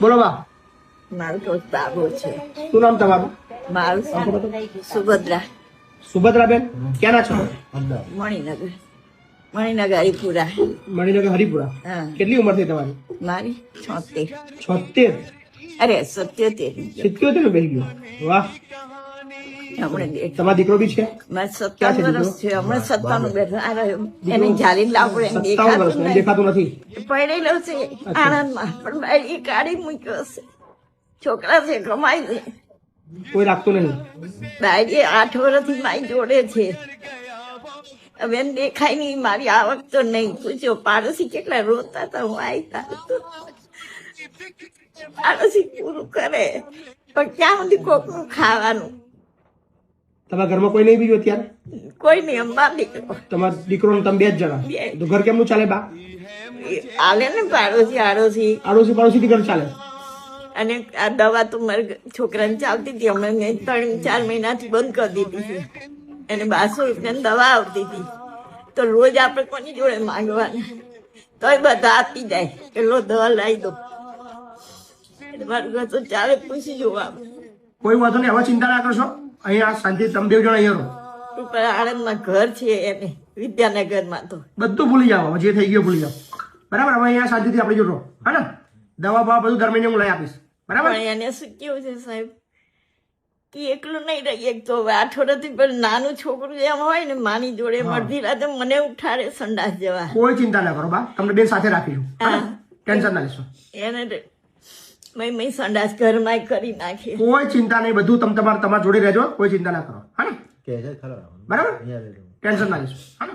બોલો બા. મારું તો બાબુ છે. શું નામ તમારું? મારું સુભદ્રા. સુભદ્રાબેન ક્યાંના છો? મણિનગર હરિપુરા. મણિનગર હરિપુરા. હા. કેટલી ઉંમર થઈ તમારી? મારી 76. 76. અરે 77. 77 નું બેસી ગયું. વાહ. હમણાં તમારો દીકરો બી છે? મારે ક્યાં 57 છે વર્ષ છે. હમણાં 57 બેઠો. આ રહ્યો. એને જાળી લાવડે 57 વર્ષનો એમ દેખાતું નથી. પડેલો છે આણંદમાં, પણ બાઈ કાઢી મૂક્યો છે. છોકરા છે, કમાઈ છે. કોઈ રાખતું નહીં. બાઈ 8 વર્ષથી મારી જોડે છે. હવે એને દેખાય નહીં, મારી આવક તો નહીં. પૂછ્યો પાડોશી કેટલા રોતા હતા, હું આવી પાડોશી પૂરું કરે, પણ ક્યાં સુધી કોકનું ખાવાનું? તમારા ઘરમાં કોઈ નહીં બીજું અત્યારે? કોઈ નહીં, અંબા દીકરો તમારો દીકરો ને તમે 2 જ જણા. બે. તો ઘર કેમનું ચાલે બા? આલે ને પાડોશી આડોશી. આડોશી ઘર ચાલે. અને આ દવા તો મારા છોકરાને ચાલતી હતી, હમણાં મેં 3-4 મહિનાથી બંધ કરી દીધી છે. એને 1200 રૂપિયાની દવા આવતી હતી, તો રોજ આપણે કોની જોડે માંગવાના? તોય બધા આપી જાય કે લો દવા લાવી દો. એટલે મારું ઘર તો ચાલે, પૂછી જોવા. કોઈ વાંધો નહીં, હવે ચિંતા ના કરશો. અહીંયા શાંતિ તમે 2 જણા અહીંયા રહો. ઉપર આણંદમાં ઘર છે એને, વિદ્યાનગરમાં. તો બધું ભૂલી જાઓ, હવે જે થઈ ગયું ભૂલી જાઓ. બરાબર? હવે અહીંયા શાંતિથી આપણે જોડો. હા ને? દવા બવા બધું દર મહિને હું લઈ આપીશ. બરાબર? પણ એને શું કેવું છે સાહેબ, કે એકલું નહીં રહી. એક તો હવે 8 વર્ષથી પણ નાનું છોકરું એમ હોય ને, માની જોડે મળતી રાતે મને ઉઠાડે સંડાસ જવા. કોઈ ચિંતા ના કરો બા, તમને બેન સાથે રાખીશું. હા. ટેન્શન ના લેશો. એને મેં સંડાસ ઘરમાં કરી નાખી. કોઈ ચિંતા નહીં, બધું તમે તમારા જોડે રહેજો. કોઈ ચિંતા ના કરો. હા ને? બરાબર? ટેન્શન ના લેશો. હા ને?